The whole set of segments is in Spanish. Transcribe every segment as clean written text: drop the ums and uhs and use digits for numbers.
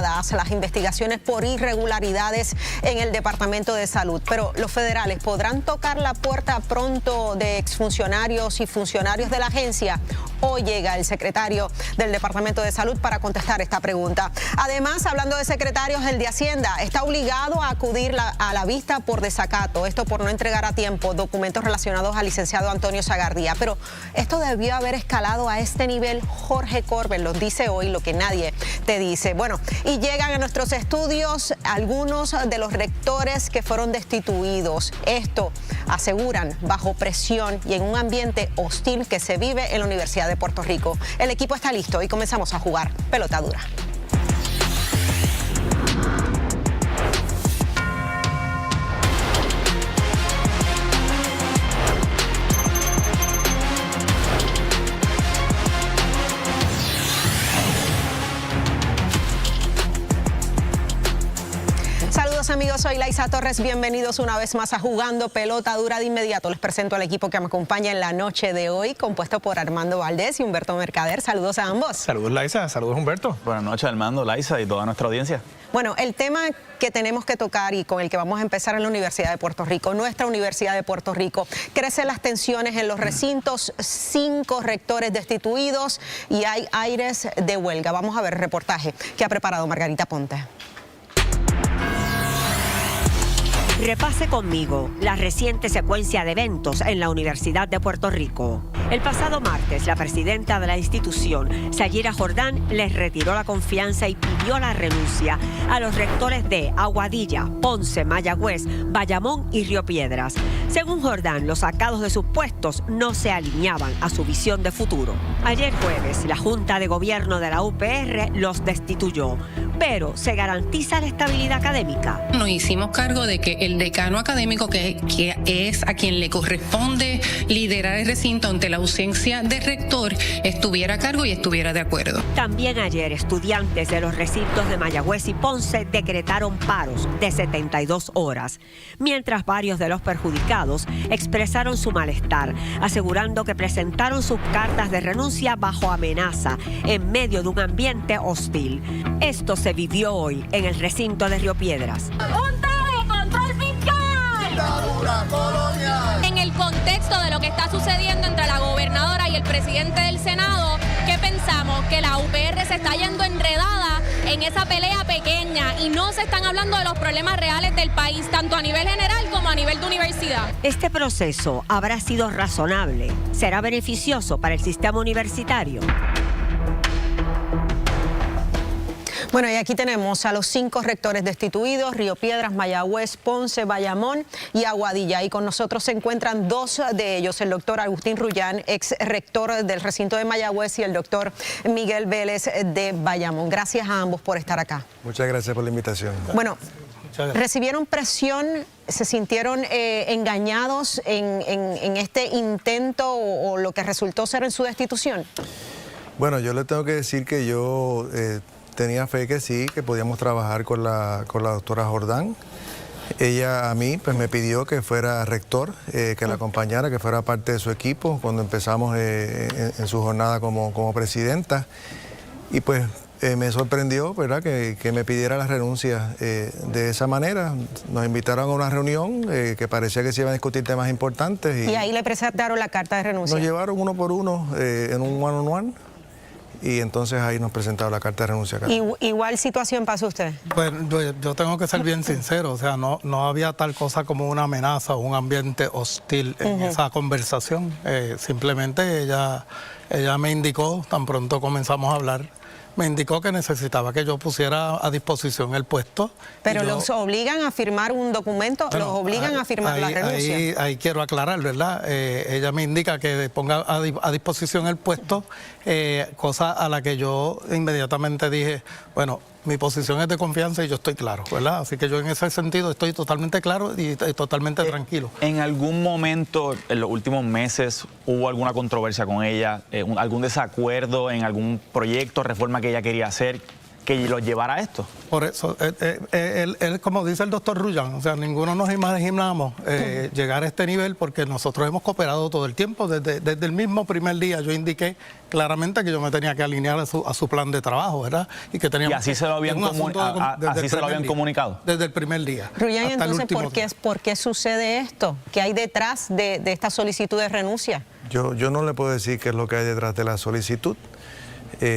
avanzadas las investigaciones por irregularidades en el Departamento de Salud, pero los federales podrán tocar la puerta pronto de exfuncionarios y funcionarios de la agencia. Hoy llega el secretario del Departamento de Salud para contestar esta pregunta. Además, hablando de secretarios, el de Hacienda está obligado a acudir a la vista por desacato, esto por no entregar a tiempo documentos relacionados al licenciado Antonio Sagardía. Pero esto debió haber escalado a este nivel. Jorge Corbett lo dice hoy, lo que nadie te dice. Bueno, y llegan a nuestros estudios algunos de los rectores que fueron destituidos. Esto, aseguran, bajo presión y en un ambiente hostil que se vive en la Universidad de Puerto Rico. El equipo está listo y comenzamos a jugar pelota dura. Amigos, soy Laisa Torres, bienvenidos una vez más a Jugando Pelota Dura. De inmediato les presento al equipo que me acompaña en la noche de hoy, compuesto por Armando Valdés y Humberto Mercader. Saludos a ambos. Saludos Laisa, saludos Humberto. Buenas noches Armando, Laisa y toda nuestra audiencia. Bueno, el tema que tenemos que tocar y con el que vamos a empezar en la Universidad de Puerto Rico, nuestra Universidad de Puerto Rico. Crecen las tensiones en los recintos, 5 rectores destituidos y hay aires de huelga. Vamos a ver el reportaje que ha preparado Margarita Ponte. Repase conmigo la reciente secuencia de eventos en la Universidad de Puerto Rico. El pasado martes, la presidenta de la institución, Sayira Jordán, les retiró la confianza y pidió la renuncia a los rectores de Aguadilla, Ponce, Mayagüez, Bayamón y Río Piedras. Según Jordán, los sacados de sus puestos no se alineaban a su visión de futuro. Ayer jueves, la Junta de Gobierno de la UPR los destituyó. Pero, ¿se garantiza la estabilidad académica? Nos hicimos cargo de que el decano académico, que es a quien le corresponde liderar el recinto ante la ausencia de rector, estuviera a cargo y estuviera de acuerdo. También ayer, estudiantes de los recintos de Mayagüez y Ponce decretaron paros de 72 horas, mientras varios de los perjudicados expresaron su malestar, asegurando que presentaron sus cartas de renuncia bajo amenaza en medio de un ambiente hostil. Esto se vivió hoy en el recinto de Río Piedras. En el contexto de lo que está sucediendo entre la gobernadora y el presidente del Senado, ¿qué pensamos? Que la UPR se está yendo enredada en esa pelea pequeña y no se están hablando de los problemas reales del país, tanto a nivel general como a nivel de universidad. ¿Este proceso habrá sido razonable? ¿Será beneficioso para el sistema universitario? Bueno, y aquí tenemos a los 5 rectores destituidos: Río Piedras, Mayagüez, Ponce, Bayamón y Aguadilla. Y con nosotros se encuentran 2 de ellos, el doctor Agustín Rullán, ex rector del recinto de Mayagüez, y el doctor Miguel Vélez de Bayamón. Gracias a ambos por estar acá. Muchas gracias por la invitación. Bueno, ¿recibieron presión? ¿Se sintieron engañados en este intento o lo que resultó ser en su destitución? Bueno, yo le tengo que decir que yo tenía fe que sí, que podíamos trabajar con la doctora Jordán. Ella a mí pues me pidió que fuera rector, que la acompañara, que fuera parte de su equipo cuando empezamos en su jornada como presidenta. Y pues me sorprendió, ¿verdad?, que me pidiera la renuncia de esa manera. Nos invitaron a una reunión que parecía que se iban a discutir temas importantes. Y ahí le presentaron la carta de renuncia. Nos llevaron uno por uno en un one-on-one. Y entonces ahí nos presentaron la carta de renuncia. ¿Igual situación pasó usted? Pues yo tengo que ser bien sincero, o sea, no había tal cosa como una amenaza o un ambiente hostil en esa conversación. Simplemente ella me indicó, tan pronto comenzamos a hablar, me indicó que necesitaba que yo pusiera a disposición el puesto. ¿Pero los obligan a firmar un documento? Bueno, ¿los obligan a firmar la renuncia? Ahí quiero aclarar, ¿verdad? Ella me indica que ponga a disposición el puesto, cosa a la que yo inmediatamente dije, bueno, mi posición es de confianza y yo estoy claro, ¿verdad? Así que yo en ese sentido estoy totalmente claro y totalmente tranquilo. ¿En algún momento en los últimos meses hubo alguna controversia con ella, algún desacuerdo en algún proyecto, reforma que ella quería hacer? que los llevara a esto. Por eso, él, como dice el doctor Rullán, o sea, ninguno nos imaginamos llegar a este nivel porque nosotros hemos cooperado todo el tiempo. Desde el mismo primer día yo indiqué claramente que yo me tenía que alinear a su plan de trabajo, ¿verdad? Y que teníamos. Y así se lo habían, comunicado. Desde el primer día. Rullán, entonces, ¿por qué sucede esto? ¿Qué hay detrás de esta solicitud de renuncia? Yo no le puedo decir qué es lo que hay detrás de la solicitud.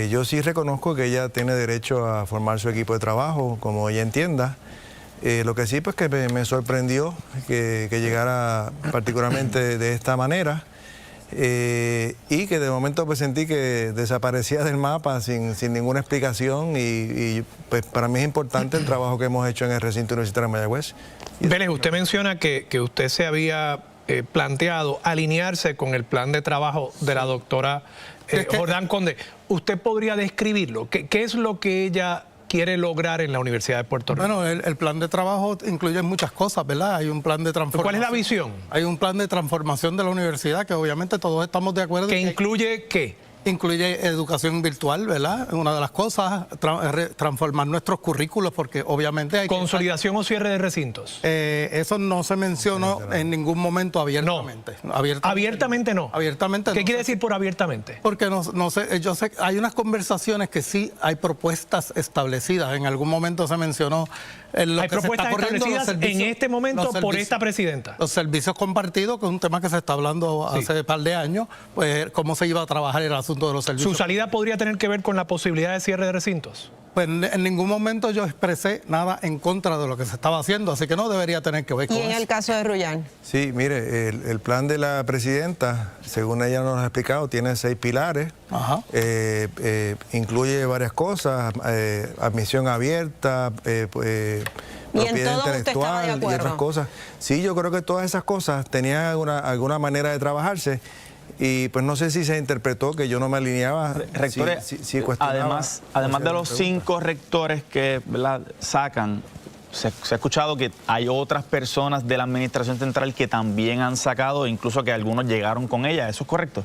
Yo sí reconozco que ella tiene derecho a formar su equipo de trabajo, como ella entienda. Lo que sí, pues que me sorprendió que llegara particularmente de esta manera y que de momento pues sentí que desaparecía del mapa sin ninguna explicación y pues para mí es importante el trabajo que hemos hecho en el recinto universitario de Mayagüez. Vélez, usted menciona que usted se había planteado alinearse con el plan de trabajo de la doctora Jordán Conde. ¿Usted podría describirlo? ¿Qué es lo que ella quiere lograr en la Universidad de Puerto Rico? Bueno, el plan de trabajo incluye muchas cosas, ¿verdad? Hay un plan de transformación. ¿Cuál es la visión? Hay un plan de transformación de la universidad que obviamente todos estamos de acuerdo. ¿Que incluye qué? Incluye educación virtual, ¿verdad? Una de las cosas, transformar nuestros currículos, porque obviamente hay ¿Consolidación o cierre de recintos? Eso no se mencionó en ningún momento abiertamente. No. Abiertamente no. Abiertamente ¿Qué no. quiere decir por abiertamente? Porque no sé, yo sé, hay unas conversaciones que sí hay propuestas establecidas. En algún momento se mencionó hay propuestas establecidas en este momento por esta presidenta. Los servicios compartidos, que es un tema que se está hablando hace un par de años, pues cómo se iba a trabajar el asunto de los servicios. ¿Su salida podría tener que ver con la posibilidad de cierre de recintos? Pues en ningún momento yo expresé nada en contra de lo que se estaba haciendo, así que no debería tener que ver con eso. ¿Y en el caso de Rullán? Sí, mire, el plan de la presidenta, según ella nos ha explicado, tiene 6 pilares. Ajá. Incluye varias cosas, admisión abierta, propiedad intelectual y otras cosas. Sí, yo creo que todas esas cosas tenían alguna manera de trabajarse. Y pues no sé si se interpretó que yo no me alineaba. Rectores, si además de los 5 rectores que, ¿verdad?, sacan, se ha escuchado que hay otras personas de la administración central que también han sacado, incluso que algunos llegaron con ella. ¿Eso es correcto?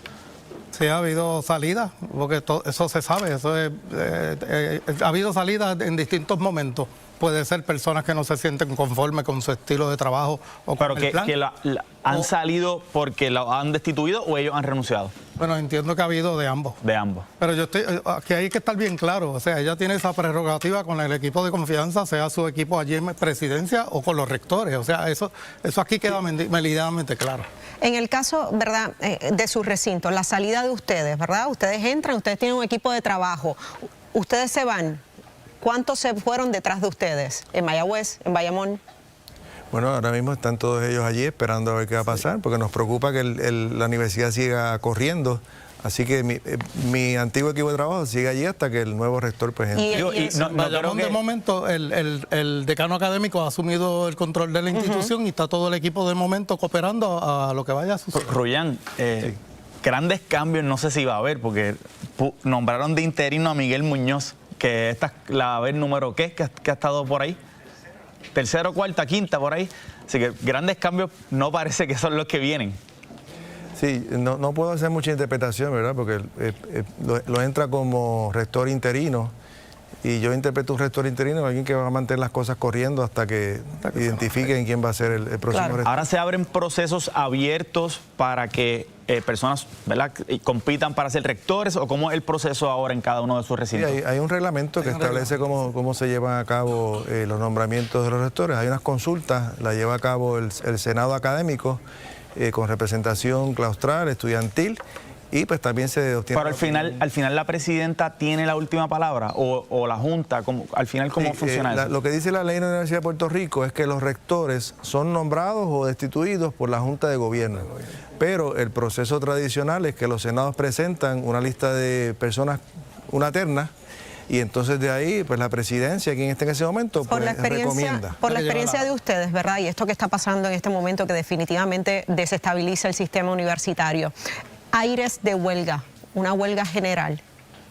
Sí, ha habido salidas, porque eso se sabe. Ha habido salidas en distintos momentos. Puede ser personas que no se sienten conformes con su estilo de trabajo o con el plan. Pero que han salido porque lo han destituido o ellos han renunciado. Bueno, entiendo que ha habido de ambos. De ambos. Pero que hay que estar bien claro. O sea, ella tiene esa prerrogativa con el equipo de confianza, sea su equipo allí en presidencia o con los rectores. O sea, eso aquí queda meridianamente claro. En el caso, ¿verdad?, de su recinto, la salida de ustedes, ¿verdad? Ustedes entran, ustedes tienen un equipo de trabajo, ustedes se van. ¿Cuántos se fueron detrás de ustedes? ¿En Mayagüez? ¿En Bayamón? Bueno, ahora mismo están todos ellos allí esperando a ver qué va a pasar, porque nos preocupa que la universidad siga corriendo. Así que mi antiguo equipo de trabajo sigue allí hasta que el nuevo rector pues entre. Bayamón, de momento, el decano académico ha asumido el control de la institución y está todo el equipo de momento cooperando a lo que vaya a suceder. Rullán, grandes cambios no sé si va a haber, porque nombraron de interino a Miguel Muñoz, que esta es la vez número que ha estado por ahí, 3ª, 4ª, 5ª por ahí, así que grandes cambios no parece que son los que vienen. Sí, no puedo hacer mucha interpretación, ¿verdad? Porque lo entra como rector interino y yo interpreto un rector interino, alguien que va a mantener las cosas corriendo hasta que identifiquen quién va a ser el próximo rector. Ahora se abren procesos abiertos para que personas, ¿verdad?, compitan para ser rectores, o cómo es el proceso ahora en cada uno de sus recintos. Sí, hay un reglamento que establece cómo se llevan a cabo los nombramientos de los rectores. Hay unas consultas, la lleva a cabo el Senado académico con representación claustral, estudiantil, y pues también se obtiene... Pero al final la presidenta tiene la última palabra, o la Junta, al final ¿cómo funciona eso? Lo que dice la ley de la Universidad de Puerto Rico es que los rectores son nombrados o destituidos por la Junta de Gobierno, pero el proceso tradicional es que los senados presentan una lista de personas, una terna, y entonces de ahí, pues la presidencia, quien esté en ese momento, pues recomienda. Por la experiencia de ustedes, ¿verdad? Y esto que está pasando en este momento que definitivamente desestabiliza el sistema universitario. Aires de huelga, una huelga general,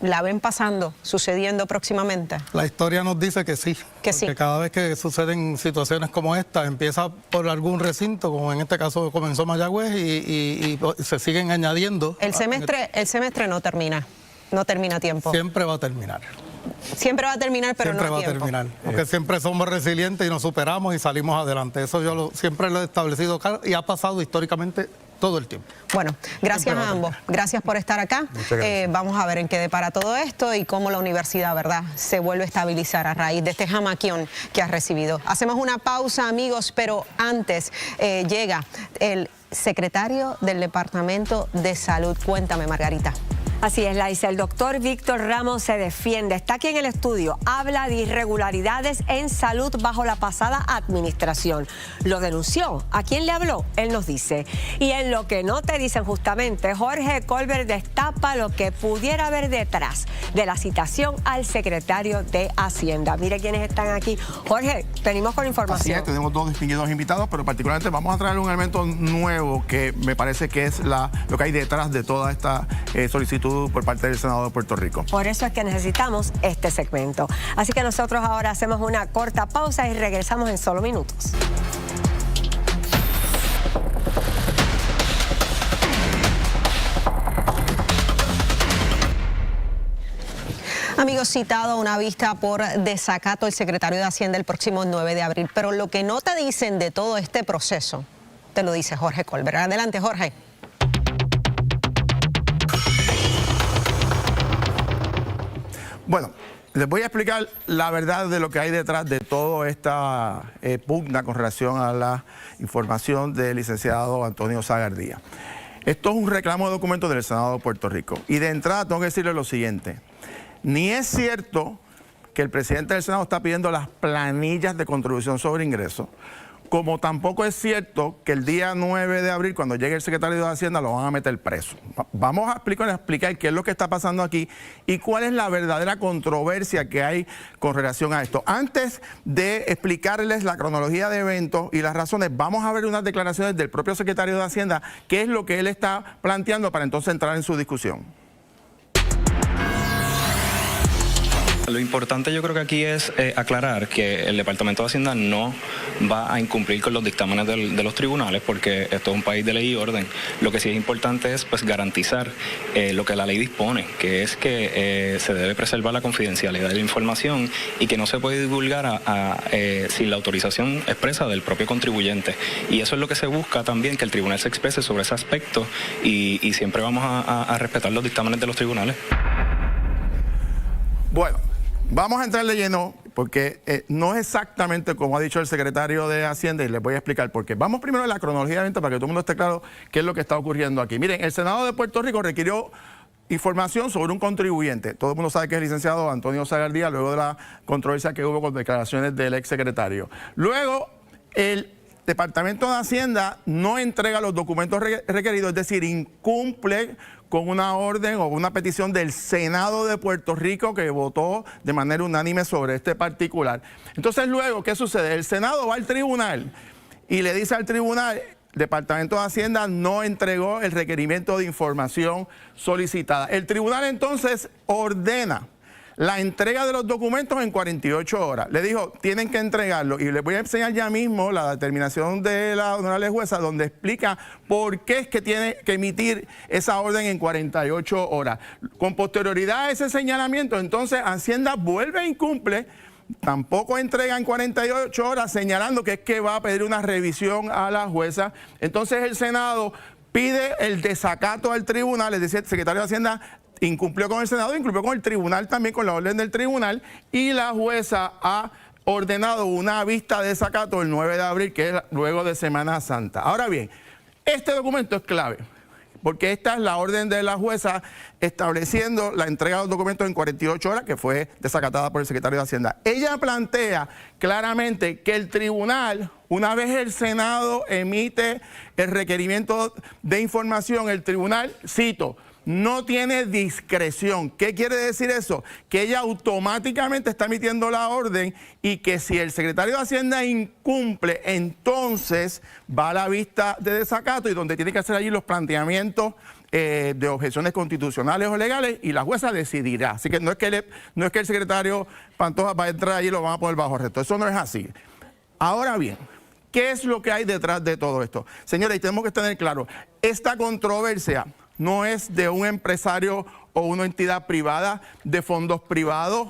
¿la ven pasando, sucediendo próximamente? La historia nos dice que sí. Que sí. Porque cada vez que suceden situaciones como esta, empieza por algún recinto, como en este caso comenzó Mayagüez, y se siguen añadiendo. El semestre no termina a tiempo. Siempre va a terminar. Siempre va a terminar, pero siempre no a va a tiempo. terminar, porque siempre somos resilientes y nos superamos y salimos adelante. Eso yo siempre lo he establecido y ha pasado históricamente todo el tiempo. Bueno, gracias a ambos. Gracias por estar acá. Vamos a ver en qué depara todo esto y cómo la universidad, ¿verdad?, se vuelve a estabilizar a raíz de este jamaquión que ha recibido. Hacemos una pausa, amigos, pero antes llega el secretario del Departamento de Salud. Cuéntame, Margarita. Así es, Laisa. El doctor Víctor Ramos se defiende. Está aquí en el estudio. Habla de irregularidades en salud bajo la pasada administración. Lo denunció. ¿A quién le habló? Él nos dice. Y en lo que no te dicen justamente, Jorge Colbert destapa lo que pudiera haber detrás de la citación al secretario de Hacienda. Mire quiénes están aquí. Jorge, venimos con información. Así es, tenemos dos distinguidos invitados, pero particularmente vamos a traer un elemento nuevo que me parece que es lo que hay detrás de toda esta solicitud por parte del Senado de Puerto Rico. Por eso es que necesitamos este segmento. Así que nosotros ahora hacemos una corta pausa y regresamos en solo minutos. Amigos, citado a una vista por desacato el secretario de Hacienda el próximo 9 de abril. Pero lo que no te dicen de todo este proceso, te lo dice Jorge Colbert. Adelante, Jorge. Bueno, les voy a explicar la verdad de lo que hay detrás de toda esta pugna con relación a la información del licenciado Antonio Zagardía. Esto es un reclamo de documentos del Senado de Puerto Rico. Y de entrada tengo que decirle lo siguiente. Ni es cierto que el presidente del Senado está pidiendo las planillas de contribución sobre ingresos, como tampoco es cierto que el día 9 de abril, cuando llegue el secretario de Hacienda, lo van a meter preso. Vamos a explicar qué es lo que está pasando aquí y cuál es la verdadera controversia que hay con relación a esto. Antes de explicarles la cronología de eventos y las razones, vamos a ver unas declaraciones del propio secretario de Hacienda, qué es lo que él está planteando para entonces entrar en su discusión. Lo importante yo creo que aquí es aclarar que el Departamento de Hacienda no va a incumplir con los dictámenes de los tribunales, porque esto es un país de ley y orden. Lo que sí es importante es pues garantizar lo que la ley dispone, que es que se debe preservar la confidencialidad de la información y que no se puede divulgar sin la autorización expresa del propio contribuyente. Y eso es lo que se busca también, que el tribunal se exprese sobre ese aspecto y siempre vamos a respetar los dictámenes de los tribunales. Bueno, vamos a entrar de lleno porque no es exactamente como ha dicho el secretario de Hacienda y les voy a explicar por qué. Vamos primero a la cronología de eventos para que todo el mundo esté claro qué es lo que está ocurriendo aquí. Miren, el Senado de Puerto Rico requirió información sobre un contribuyente. Todo el mundo sabe que es el licenciado Antonio Zagardía, luego de la controversia que hubo con declaraciones del exsecretario. Luego, el Departamento de Hacienda no entrega los documentos requeridos, es decir, incumple con una orden o una petición del Senado de Puerto Rico que votó de manera unánime sobre este particular. Entonces luego, ¿qué sucede? El Senado va al tribunal y le dice al tribunal, el Departamento de Hacienda no entregó el requerimiento de información solicitada. El tribunal entonces ordena la entrega de los documentos en 48 horas. Le dijo, tienen que entregarlo. Y les voy a enseñar ya mismo la determinación de la honorable jueza donde explica por qué es que tiene que emitir esa orden en 48 horas. Con posterioridad a ese señalamiento, entonces Hacienda vuelve e incumple, tampoco entrega en 48 horas, señalando que es que va a pedir una revisión a la jueza. Entonces el Senado pide el desacato al tribunal, es decir, el secretario de Hacienda incumplió con el Senado, incumplió con el tribunal también, con la orden del tribunal, y la jueza ha ordenado una vista de desacato el 9 de abril, que es luego de Semana Santa. Ahora bien, este documento es clave, porque esta es la orden de la jueza estableciendo la entrega de los documentos en 48 horas, que fue desacatada por el secretario de Hacienda. Ella plantea claramente que el tribunal, una vez el Senado emite el requerimiento de información, el tribunal, cito, no tiene discreción. ¿Qué quiere decir eso? Que ella automáticamente está emitiendo la orden y que si el secretario de Hacienda incumple, entonces va a la vista de desacato y donde tiene que hacer allí los planteamientos de objeciones constitucionales o legales y la jueza decidirá. Así que no es que el secretario Pantoja va a entrar allí y lo van a poner bajo arresto. Eso no es así. Ahora bien, ¿qué es lo que hay detrás de todo esto? Señores, y tenemos que tener claro, esta controversia no es de un empresario o una entidad privada de fondos privados,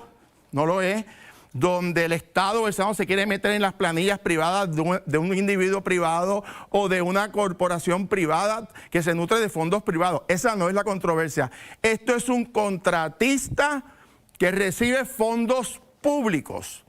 no lo es, donde el Estado o el Senado se quiere meter en las planillas privadas de un individuo privado o de una corporación privada que se nutre de fondos privados. Esa no es la controversia. Esto es un contratista que recibe fondos públicos.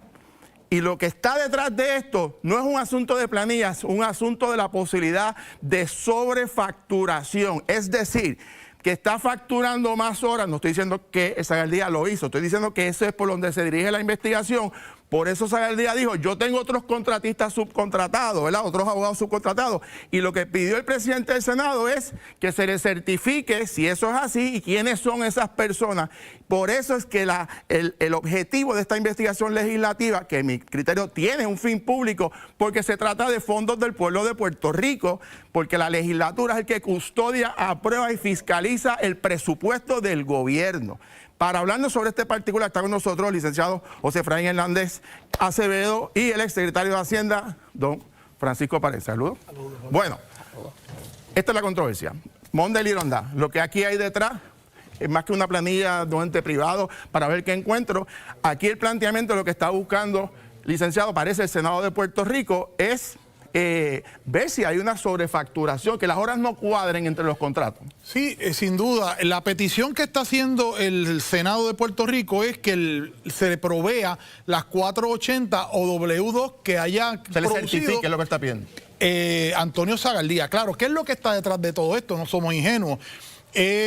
Y lo que está detrás de esto no es un asunto de planillas, es un asunto de la posibilidad de sobrefacturación. Es decir, que está facturando más horas. No estoy diciendo que Zagaldía lo hizo, estoy diciendo que eso es por donde se dirige la investigación. Por eso Zagaldía dijo, yo tengo otros contratistas subcontratados, ¿verdad? Otros abogados subcontratados. Y lo que pidió el presidente del Senado es que se le certifique si eso es así y quiénes son esas personas. Por eso es que el objetivo de esta investigación legislativa, que en mi criterio tiene un fin público, porque se trata de fondos del pueblo de Puerto Rico, porque la legislatura es el que custodia, aprueba y fiscaliza el presupuesto del gobierno. Para hablarnos sobre este particular está con nosotros el licenciado José Efraín Hernández Acevedo y el exsecretario de Hacienda, don Francisco Párez. Saludos. Bueno, esta es la controversia. Monday Lironda, lo que aquí hay detrás es más que una planilla de un ente privado para ver qué encuentro. Aquí el planteamiento de lo que está buscando, licenciado, parece el Senado de Puerto Rico, es ver si hay una sobrefacturación, que las horas no cuadren entre los contratos. Sí, sin duda. La petición que está haciendo el Senado de Puerto Rico es que se le provea las 480 o W2 que haya se le certifique lo que está pidiendo. Antonio Zagaldía. Claro, ¿qué es lo que está detrás de todo esto? No somos ingenuos.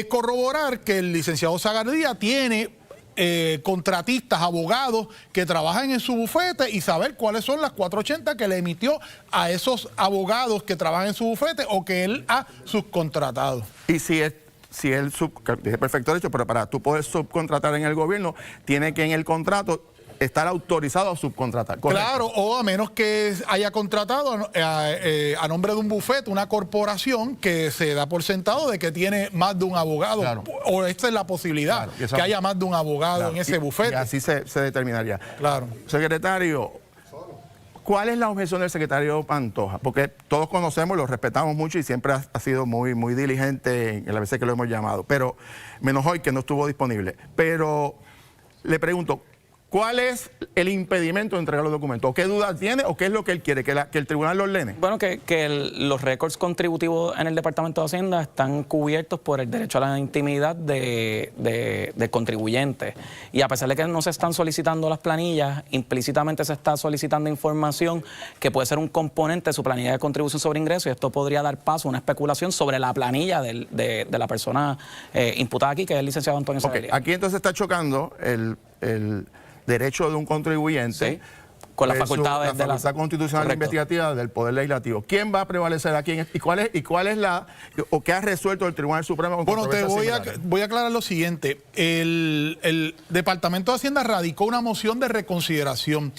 Corroborar que el licenciado Zagaldía tiene contratistas, abogados que trabajan en su bufete y saber cuáles son las 480 que le emitió a esos abogados que trabajan en su bufete o que él ha subcontratado. Y si él dice perfecto derecho, pero para tú poder subcontratar en el gobierno, tiene que en el contrato estar autorizado a subcontratar. ¿Correcto? Claro, o a menos que haya contratado a nombre de un bufete, una corporación que se da por sentado de que tiene más de un abogado. Claro. O esta es la posibilidad, claro, que haya más de un abogado en ese bufete. Y así se determinaría. Claro. Secretario, ¿cuál es la objeción del secretario Pantoja? Porque todos conocemos, lo respetamos mucho y siempre ha sido muy diligente en las veces que lo hemos llamado. Pero menos hoy que no estuvo disponible. Pero le pregunto, ¿cuál es el impedimento de entregar los documentos? ¿Qué dudas tiene o qué es lo que él quiere? ¿Que el tribunal los ordene? Bueno, los récords contributivos en el Departamento de Hacienda están cubiertos por el derecho a la intimidad del contribuyente. Y a pesar de que no se están solicitando las planillas, implícitamente se está solicitando información que puede ser un componente de su planilla de contribución sobre ingresos, y esto podría dar paso a una especulación sobre la planilla de la persona imputada aquí, que es el licenciado Antonio Zagaldía. Aquí entonces está chocando el derecho de un contribuyente, sí, con las facultades de la facultad constitucional investigativa del Poder Legislativo. ¿Quién va a prevalecer aquí? ¿Y cuál es la o qué ha resuelto el Tribunal Supremo? Bueno, te voy a aclarar lo siguiente. El Departamento de Hacienda radicó una moción de reconsideración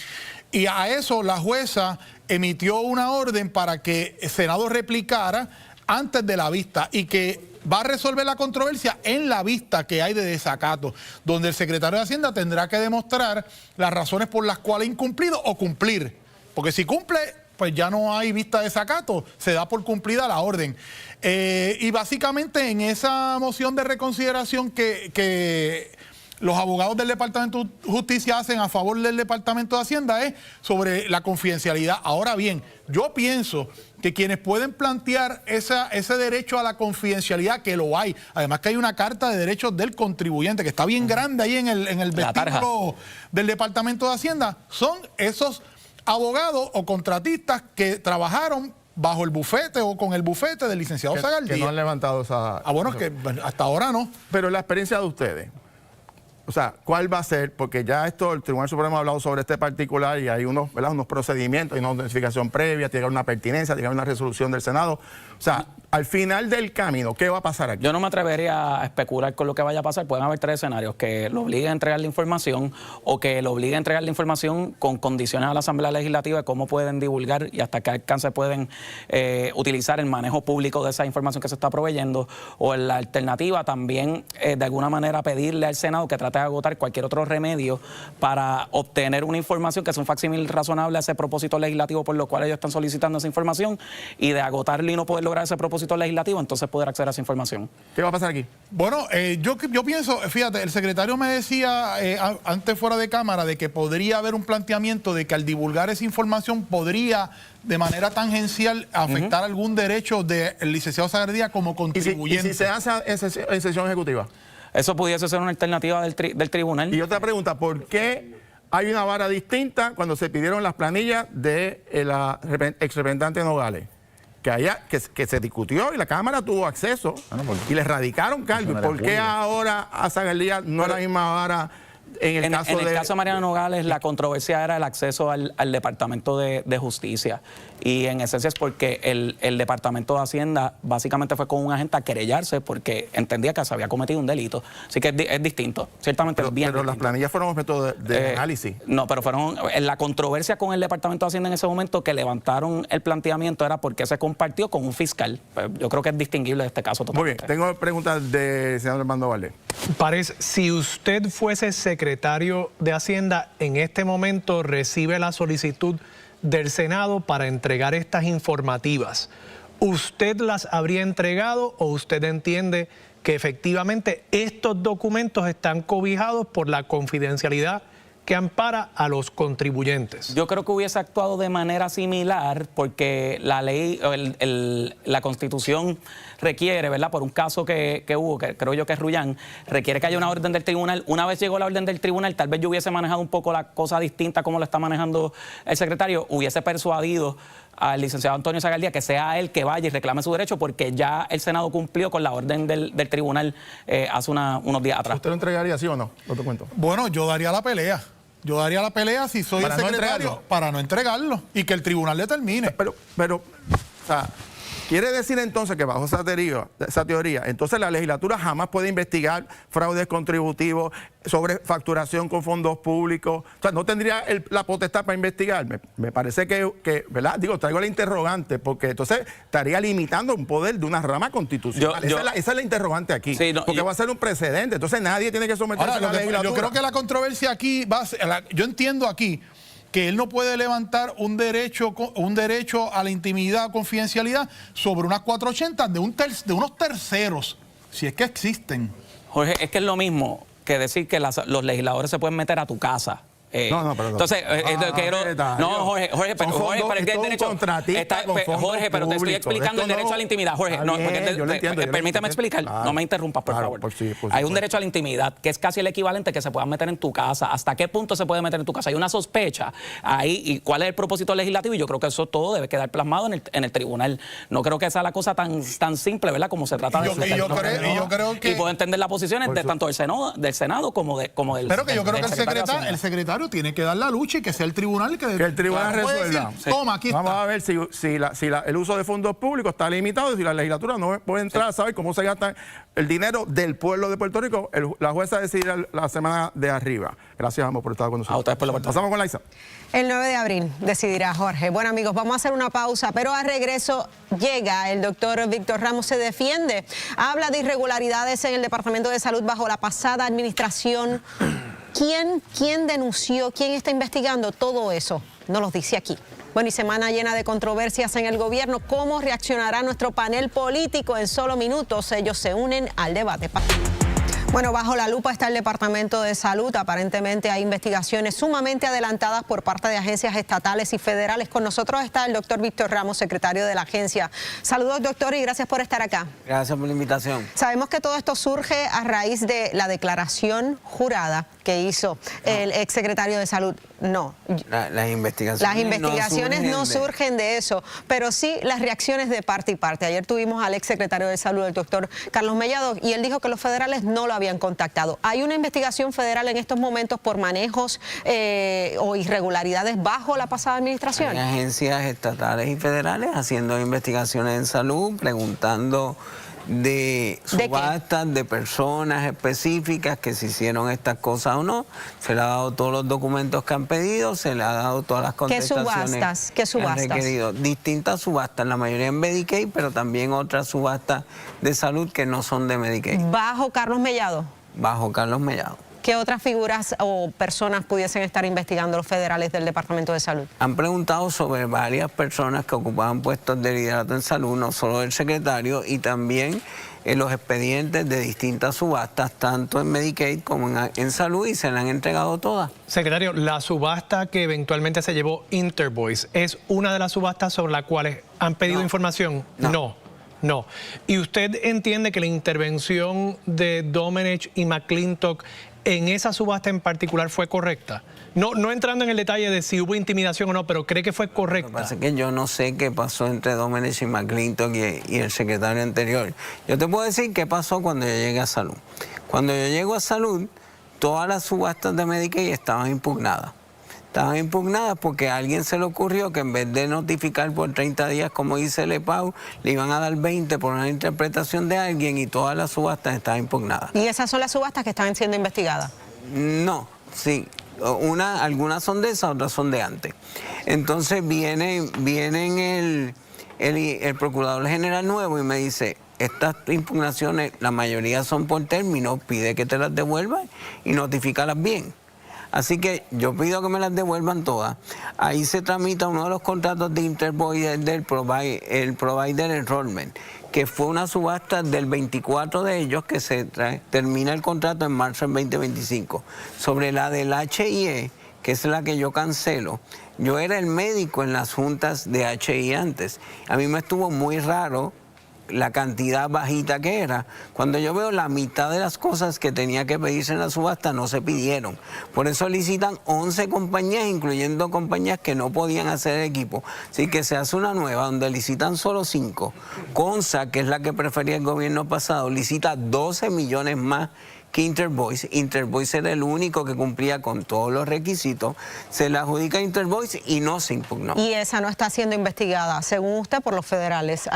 y a eso la jueza emitió una orden para que el Senado replicara antes de la vista y que va a resolver la controversia en la vista que hay de desacato, donde el secretario de Hacienda tendrá que demostrar las razones por las cuales ha incumplido o cumplir. Porque si cumple, pues ya no hay vista de desacato, se da por cumplida la orden. Y básicamente en esa moción de reconsideración que los abogados del Departamento de Justicia hacen a favor del Departamento de Hacienda es sobre la confidencialidad. Ahora bien, yo pienso que quienes pueden plantear ese derecho a la confidencialidad, que lo hay, además que hay una carta de derechos del contribuyente que está bien grande ahí en el vestíbulo del Departamento de Hacienda, son esos abogados o contratistas que trabajaron bajo el bufete o con el bufete del licenciado Zagaldía. Que no han levantado esa... bueno, que hasta ahora no. Pero la experiencia de ustedes, o sea, ¿cuál va a ser? Porque ya el Tribunal Supremo ha hablado sobre este particular y hay unos procedimientos, hay una notificación previa, tiene que haber una pertinencia, tiene que haber una resolución del Senado. O sea, al final del camino, ¿qué va a pasar aquí? Yo no me atrevería a especular con lo que vaya a pasar. Pueden haber tres escenarios: que lo obliguen a entregar la información o que lo obliguen a entregar la información con condiciones a la Asamblea Legislativa de cómo pueden divulgar y hasta qué alcance pueden utilizar el manejo público de esa información que se está proveyendo, o en la alternativa también de alguna manera pedirle al Senado que trate de agotar cualquier otro remedio para obtener una información que sea un facsímil razonable a ese propósito legislativo por lo cual ellos están solicitando esa información, y de agotarlo y no poder lograr ese propósito propósito legislativo, entonces poder acceder a esa información. ¿Qué va a pasar aquí? Bueno, yo pienso, fíjate, el secretario me decía antes fuera de cámara de que podría haber un planteamiento de que al divulgar esa información podría de manera tangencial afectar algún derecho del licenciado Sagardía como contribuyente. ¿Y si se hace en sesión ejecutiva? Eso pudiese ser una alternativa del tribunal. Y otra pregunta, ¿por qué hay una vara distinta cuando se pidieron las planillas de la ex representante Nogales? Que se discutió y la Cámara tuvo acceso y le radicaron cargos. ¿Por qué ahora a Sagardía no es la misma vara? En el caso de Mariana Nogales, la controversia era el acceso al Departamento de Justicia. Y en esencia es porque el Departamento de Hacienda básicamente fue con un agente a querellarse porque entendía que se había cometido un delito. Así que es distinto, ciertamente es bien Pero distinto. las planillas fueron objeto de análisis. No, pero fueron la controversia con el Departamento de Hacienda en ese momento que levantaron el planteamiento era porque se compartió con un fiscal. Pues yo creo que es distinguible de este caso totalmente. Muy bien, tengo preguntas del senador Armando Valdés. Parece, si usted fuese secretario de Hacienda, en este momento recibe la solicitud del Senado para entregar estas informativas, ¿usted las habría entregado o usted entiende que efectivamente estos documentos están cobijados por la confidencialidad que ampara a los contribuyentes? Yo creo que hubiese actuado de manera similar porque la ley, la Constitución requiere, ¿verdad? Por un caso que hubo, que creo yo que es Rullán, requiere que haya una orden del tribunal. Una vez llegó la orden del tribunal, tal vez yo hubiese manejado un poco la cosa distinta como lo está manejando el secretario, hubiese persuadido al licenciado Antonio Sagardía que sea él que vaya y reclame su derecho porque ya el Senado cumplió con la orden del tribunal hace unos días atrás. ¿Usted lo entregaría, sí o no? No te cuento. Bueno, yo daría la pelea. Yo daría la pelea si soy el secretario para no entregarlo y que el tribunal determine. Pero, o sea, quiere decir entonces que bajo esa teoría, entonces la legislatura jamás puede investigar fraudes contributivos, sobre facturación con fondos públicos. O sea, no tendría la potestad para investigar. Me parece que, ¿verdad? Digo, traigo la interrogante porque entonces estaría limitando un poder de una rama constitucional. Esa es la interrogante aquí. Sí, no, porque va a ser un precedente. Entonces nadie tiene que someterse a la legislatura. Yo creo que la controversia aquí va a ser, yo entiendo aquí que él no puede levantar un derecho a la intimidad o confidencialidad sobre unas 480 de unos terceros, si es que existen. Jorge, es que es lo mismo que decir que los legisladores se pueden meter a tu casa. Perdón. Entonces, Jorge, pero el derecho Jorge, pero te estoy explicando el derecho a la intimidad. Jorge, permíteme explicar, no me interrumpas, por favor. Hay un derecho a la intimidad que es casi el equivalente que se pueda meter en tu casa. ¿Hasta qué punto se puede meter en tu casa? Hay una sospecha ahí, y cuál es el propósito legislativo, y yo creo que eso todo debe quedar plasmado en el tribunal. No creo que sea la cosa tan simple, ¿verdad? Como se trata de yo creo que... Y puedo entender las posiciones de tanto del Senado como del... Pero que yo creo que el secretario tiene que dar la lucha y que sea el tribunal que el tribunal resuelva. Decir, toma, aquí Vamos está. a ver si el uso de fondos públicos está limitado y si la legislatura no puede entrar a saber cómo se gasta el dinero del pueblo de Puerto Rico. La jueza decidirá la semana de arriba. Gracias, ambos, por estar con nosotros. A ustedes por la oportunidad. Pasamos con Laisa. El 9 de abril decidirá Jorge. Bueno, amigos, vamos a hacer una pausa, pero al regreso llega el doctor Víctor Ramos, se defiende. Habla de irregularidades en el Departamento de Salud bajo la pasada administración. ¿Quién denunció? ¿Quién está investigando? Todo eso nos lo dice aquí. Bueno, y semana llena de controversias en el gobierno. ¿Cómo reaccionará nuestro panel político? En solo minutos ellos se unen al debate. Bueno, bajo la lupa está el Departamento de Salud. Aparentemente hay investigaciones sumamente adelantadas por parte de agencias estatales y federales. Con nosotros está el doctor Víctor Ramos, secretario de la agencia. Saludos, doctor, y gracias por estar acá. Gracias por la invitación. Sabemos que todo esto surge a raíz de la declaración jurada que hizo el exsecretario de Salud. No. Las investigaciones, no surgen de eso, pero sí las reacciones de parte y parte. Ayer tuvimos al exsecretario de Salud, el doctor Carlos Mellado, y él dijo que los federales no lo habían contactado. ¿Hay una investigación federal en estos momentos por manejos o irregularidades bajo la pasada administración? Hay agencias estatales y federales haciendo investigaciones en salud, preguntando de subastas de personas específicas que se hicieron estas cosas o no. Se le ha dado todos los documentos que han pedido, se le ha dado todas las contestaciones. ¿Qué subastas? Que han requerido. Distintas subastas, la mayoría en Medicaid, pero también otras subastas de salud que no son de Medicaid. ¿Bajo Carlos Mellado? Bajo Carlos Mellado. ¿Qué otras figuras o personas pudiesen estar investigando los federales del Departamento de Salud? Han preguntado sobre varias personas que ocupaban puestos de liderato en salud, no solo el secretario, y también en los expedientes de distintas subastas, tanto en Medicaid como en salud, y se le han entregado todas. Secretario, la subasta que eventualmente se llevó Intervoice, ¿es una de las subastas sobre las cuales han pedido información? No. ¿Y usted entiende que la intervención de Domenech y McClintock en esa subasta en particular fue correcta? No entrando en el detalle de si hubo intimidación o no, pero ¿cree que fue correcta? Lo que pasa es que yo no sé qué pasó entre Domenech y McClintock y el secretario anterior. Yo te puedo decir qué pasó cuando yo llegué a salud. Cuando yo llego a salud, todas las subastas de Medicaid estaban impugnadas. Estaban impugnadas porque a alguien se le ocurrió que en vez de notificar por 30 días, como dice el EPAU, le iban a dar 20 por una interpretación de alguien, y todas las subastas estaban impugnadas. ¿Y esas son las subastas que están siendo investigadas? No, sí. Algunas son de esas, otras son de antes. Entonces viene el procurador general nuevo y me dice: estas impugnaciones, la mayoría son por término, pide que te las devuelvan y notifícalas bien. Así que yo pido que me las devuelvan todas. Ahí se tramita uno de los contratos de Intervoice del Provider Enrollment, que fue una subasta del 24 de ellos, que termina el contrato en marzo del 2025. Sobre la del HIE, que es la que yo cancelo, yo era el médico en las juntas de HIE antes. A mí me estuvo muy raro la cantidad bajita que era. Cuando yo veo la mitad de las cosas que tenía que pedirse en la subasta no se pidieron. Por eso licitan 11 compañías, incluyendo compañías que no podían hacer equipo. Así que se hace una nueva donde licitan solo 5. CONSA, que es la que prefería el gobierno pasado, licita 12 millones más que Intervoice. Intervoice era el único que cumplía con todos los requisitos. Se le adjudica a Intervoice y no se impugnó. Y esa no está siendo investigada, según usted, por los federales.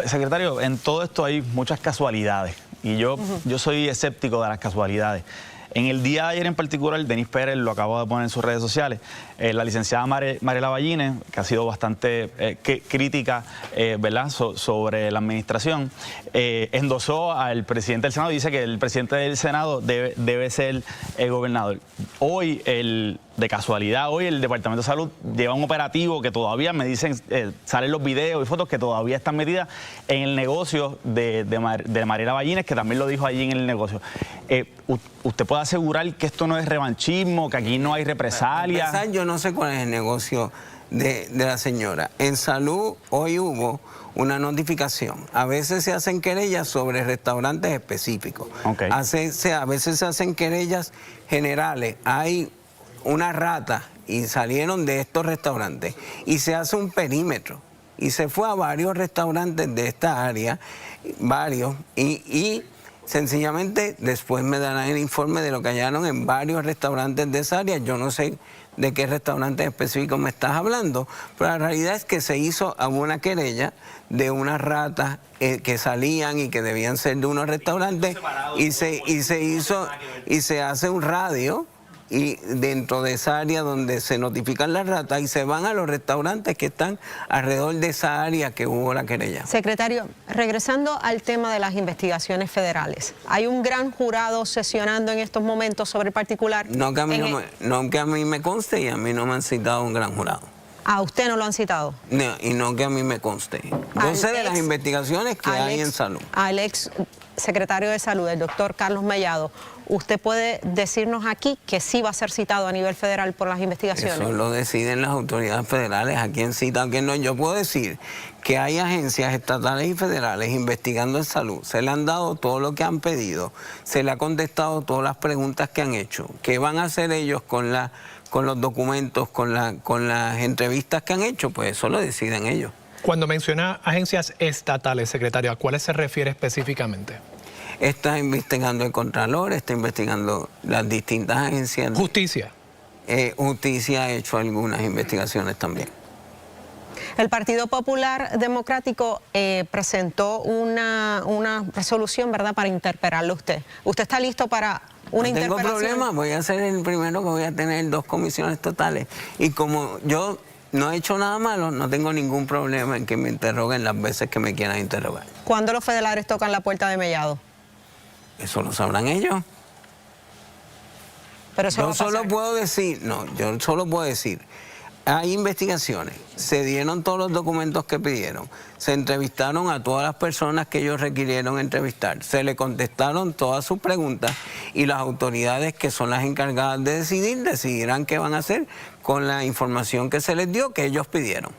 Secretario, en todo esto hay muchas casualidades y yo soy escéptico de las casualidades. En el día de ayer en particular, Denis Pérez lo acabó de poner en sus redes sociales, la licenciada Mariela Ballines, que ha sido bastante crítica ¿verdad? Sobre la administración, endosó al presidente del Senado y dice que el presidente del Senado debe ser el gobernador. Hoy, de casualidad, hoy el Departamento de Salud lleva un operativo que todavía me dicen, salen los videos y fotos que todavía están metidas en el negocio de Mariela Ballines, que también lo dijo allí en el negocio. ¿Usted puede asegurar que esto no es revanchismo, que aquí no hay represalias? Yo no sé cuál es el negocio de la señora. En salud hoy hubo una notificación. A veces se hacen querellas sobre restaurantes específicos. Okay. A veces se hacen querellas generales. Hay una rata y salieron de estos restaurantes y se hace un perímetro. Y se fue a varios restaurantes de esta área, y sencillamente después me darán el informe de lo que hallaron en varios restaurantes de esa área. Yo no sé de qué restaurante específico me estás hablando, pero la realidad es que se hizo una querella de unas ratas que salían y que debían ser de unos restaurantes, y se hace un radio y dentro de esa área donde se notifican las ratas, y se van a los restaurantes que están alrededor de esa área que hubo la querella. Secretario, regresando al tema de las investigaciones federales, ¿hay un gran jurado sesionando en estos momentos sobre el particular? No que a mí me conste, y a mí no me han citado un gran jurado. ¿A usted no lo han citado? No, y no que a mí me conste. Yo sé de las investigaciones que hay en salud. Al ex secretario de Salud, el doctor Carlos Mellado, ¿usted puede decirnos aquí que sí va a ser citado a nivel federal por las investigaciones? Eso lo deciden las autoridades federales, a quién cita, a quién no. Yo puedo decir que hay agencias estatales y federales investigando en salud. Se le han dado todo lo que han pedido, se le ha contestado todas las preguntas que han hecho. ¿Qué van a hacer ellos con los documentos, con las entrevistas que han hecho? Pues eso lo deciden ellos. Cuando menciona agencias estatales, secretario, ¿a cuáles se refiere específicamente? Está investigando el Contralor, está investigando las distintas agencias. ¿Justicia? Justicia ha hecho algunas investigaciones también. El Partido Popular Democrático presentó una resolución, ¿verdad?, para interpelarlo a usted. ¿Usted está listo para una interpelación? No tengo problema, voy a ser el primero que voy a tener 2 comisiones totales. Y como yo no he hecho nada malo, no tengo ningún problema en que me interroguen las veces que me quieran interrogar. ¿Cuándo los federales tocan la puerta de Mellado? Eso lo sabrán ellos. Pero eso yo solo puedo decir, hay investigaciones, se dieron todos los documentos que pidieron, se entrevistaron a todas las personas que ellos requirieron entrevistar, se le contestaron todas sus preguntas y las autoridades que son las encargadas de decidir, decidirán qué van a hacer con la información que se les dio, que ellos pidieron.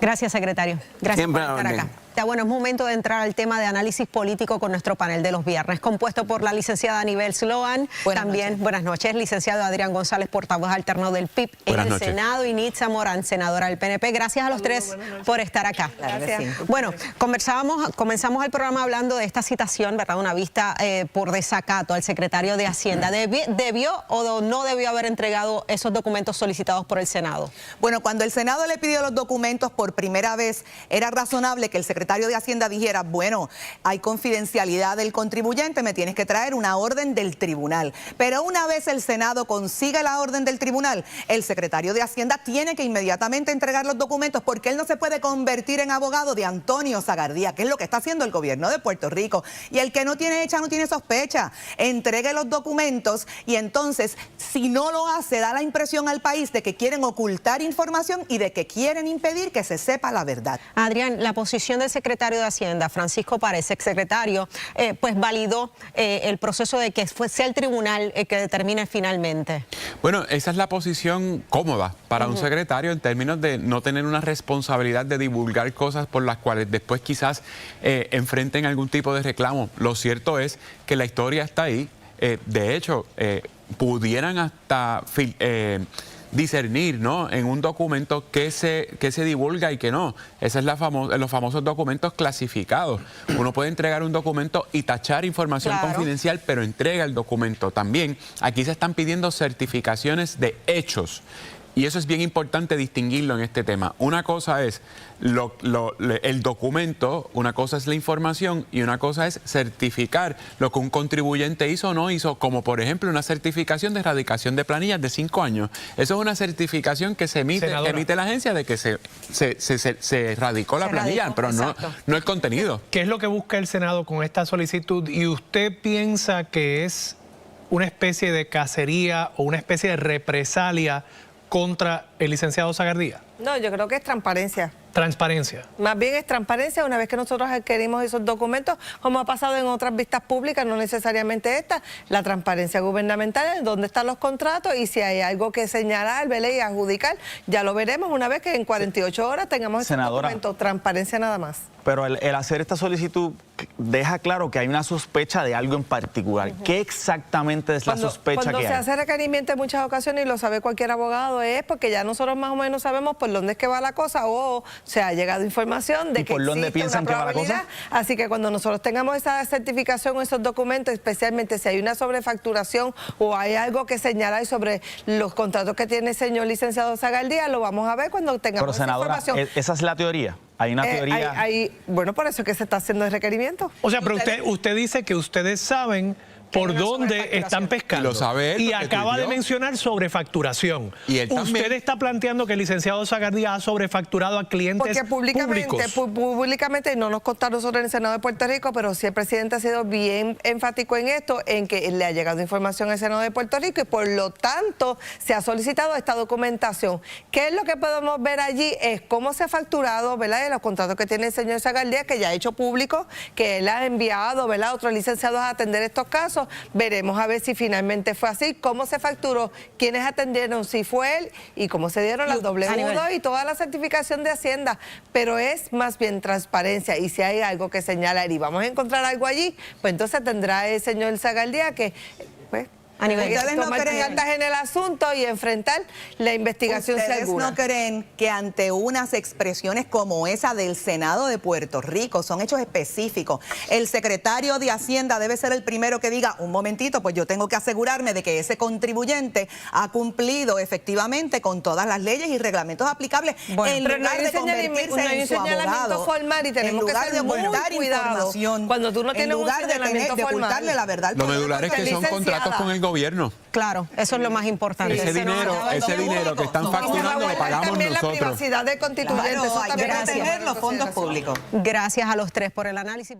Gracias, secretario. Gracias Siempre por estar acá. Ya, bueno, es momento de entrar al tema de análisis político con nuestro panel de los viernes, compuesto por la licenciada Anibel Sloan, buenas noches, licenciado Adrián González, portavoz alterno del PIB en el Senado, y Nitza Morán, senadora del PNP. Gracias a los tres por estar acá. Gracias. Bueno, comenzamos el programa hablando de esta citación, ¿verdad? Una vista por desacato al secretario de Hacienda. ¿Debió o no debió haber entregado esos documentos solicitados por el Senado? Bueno, cuando el Senado le pidió los documentos por primera vez, era razonable que el secretario de Hacienda dijera, bueno, hay confidencialidad del contribuyente, me tienes que traer una orden del tribunal. Pero una vez el Senado consiga la orden del tribunal, el secretario de Hacienda tiene que inmediatamente entregar los documentos, porque él no se puede convertir en abogado de Antonio Zagardía, que es lo que está haciendo el gobierno de Puerto Rico. Y el que no tiene hecha no tiene sospecha. Entregue los documentos y entonces, si no lo hace, da la impresión al país de que quieren ocultar información y de que quieren impedir que se sepa la verdad. Adrián, la posición del secretario de Hacienda, Francisco Párez, exsecretario, pues validó el proceso de que sea el tribunal que determine finalmente. Bueno, esa es la posición cómoda para un secretario en términos de no tener una responsabilidad de divulgar cosas por las cuales después quizás enfrenten algún tipo de reclamo. Lo cierto es que la historia está ahí. De hecho, pudieran hasta discernir, ¿no?, en un documento que se divulga y que no. Esa es los famosos documentos clasificados. Uno puede entregar un documento y tachar información confidencial, pero entrega el documento. También aquí se están pidiendo certificaciones de hechos. Y eso es bien importante distinguirlo en este tema. Una cosa es el documento, una cosa es la información y una cosa es certificar lo que un contribuyente hizo o no hizo, como por ejemplo una certificación de erradicación de planillas de 5 años. Eso es una certificación que se emite, la agencia de que se erradicó la planilla, pero no el contenido. ¿Qué es lo que busca el Senado con esta solicitud? ¿Y usted piensa que es una especie de cacería o una especie de represalia contra el licenciado Zagardía? No, yo creo que es transparencia. Transparencia. Más bien es transparencia una vez que nosotros adquirimos esos documentos, como ha pasado en otras vistas públicas, no necesariamente esta, la transparencia gubernamental, en dónde están los contratos y si hay algo que señalar, ¿verdad?, y adjudicar, ya lo veremos una vez que en 48 horas tengamos esos documentos. Transparencia nada más. Pero el hacer esta solicitud deja claro que hay una sospecha de algo en particular. ¿Qué exactamente es la sospecha que hay? Cuando se hace requerimiento en muchas ocasiones, y lo sabe cualquier abogado, es porque ya nosotros más o menos sabemos por dónde es que va la cosa o se ha llegado información de que por dónde piensan que va la cosa. Así que cuando nosotros tengamos esa certificación, esos documentos, especialmente si hay una sobrefacturación o hay algo que señalar sobre los contratos que tiene el señor licenciado Zagardía, lo vamos a ver cuando tengamos esa información. Esa es la teoría. Hay una teoría. Bueno, por eso es que se está haciendo el requerimiento. O sea, pero usted dice que ustedes saben por dónde están pescando. Y lo sabe él, y acaba de mencionar sobrefacturación. Y él también. Usted está planteando que el licenciado Zagardía ha sobrefacturado a clientes públicamente no nos consta a nosotros en el Senado de Puerto Rico, pero sí el presidente ha sido bien enfático en esto, en que le ha llegado información al Senado de Puerto Rico y por lo tanto se ha solicitado esta documentación. ¿Qué es lo que podemos ver allí? Es cómo se ha facturado, ¿verdad?, de los contratos que tiene el señor Zagardía, que ya ha hecho público, que él ha enviado, ¿verdad?, a otros licenciados a atender estos casos. Veremos a ver si finalmente fue así, cómo se facturó, quiénes atendieron, si fue él y cómo se dieron las W2 y toda la certificación de Hacienda. Pero es más bien transparencia y si hay algo que señalar y vamos a encontrar algo allí, pues entonces tendrá el señor Zagardía que pues ustedes no creen en el asunto y enfrentar la investigación segura. ¿Ustedes no creen que ante unas expresiones como esa del Senado de Puerto Rico, son hechos específicos, el secretario de Hacienda debe ser el primero que diga, un momentito, pues yo tengo que asegurarme de que ese contribuyente ha cumplido efectivamente con todas las leyes y reglamentos aplicables, en lugar de convertirse en su abogado, formal y tenemos en lugar que ser de ocultar información, cuando tú no tienes en lugar de ocultarle la verdad. Lo medular es que son contratos con el gobierno. Claro, eso es lo más importante. Ese dinero que están facturando lo pagamos también nosotros. La privacidad del contribuyente, eso también hay que tener los fondos públicos. Gracias a los tres por el análisis.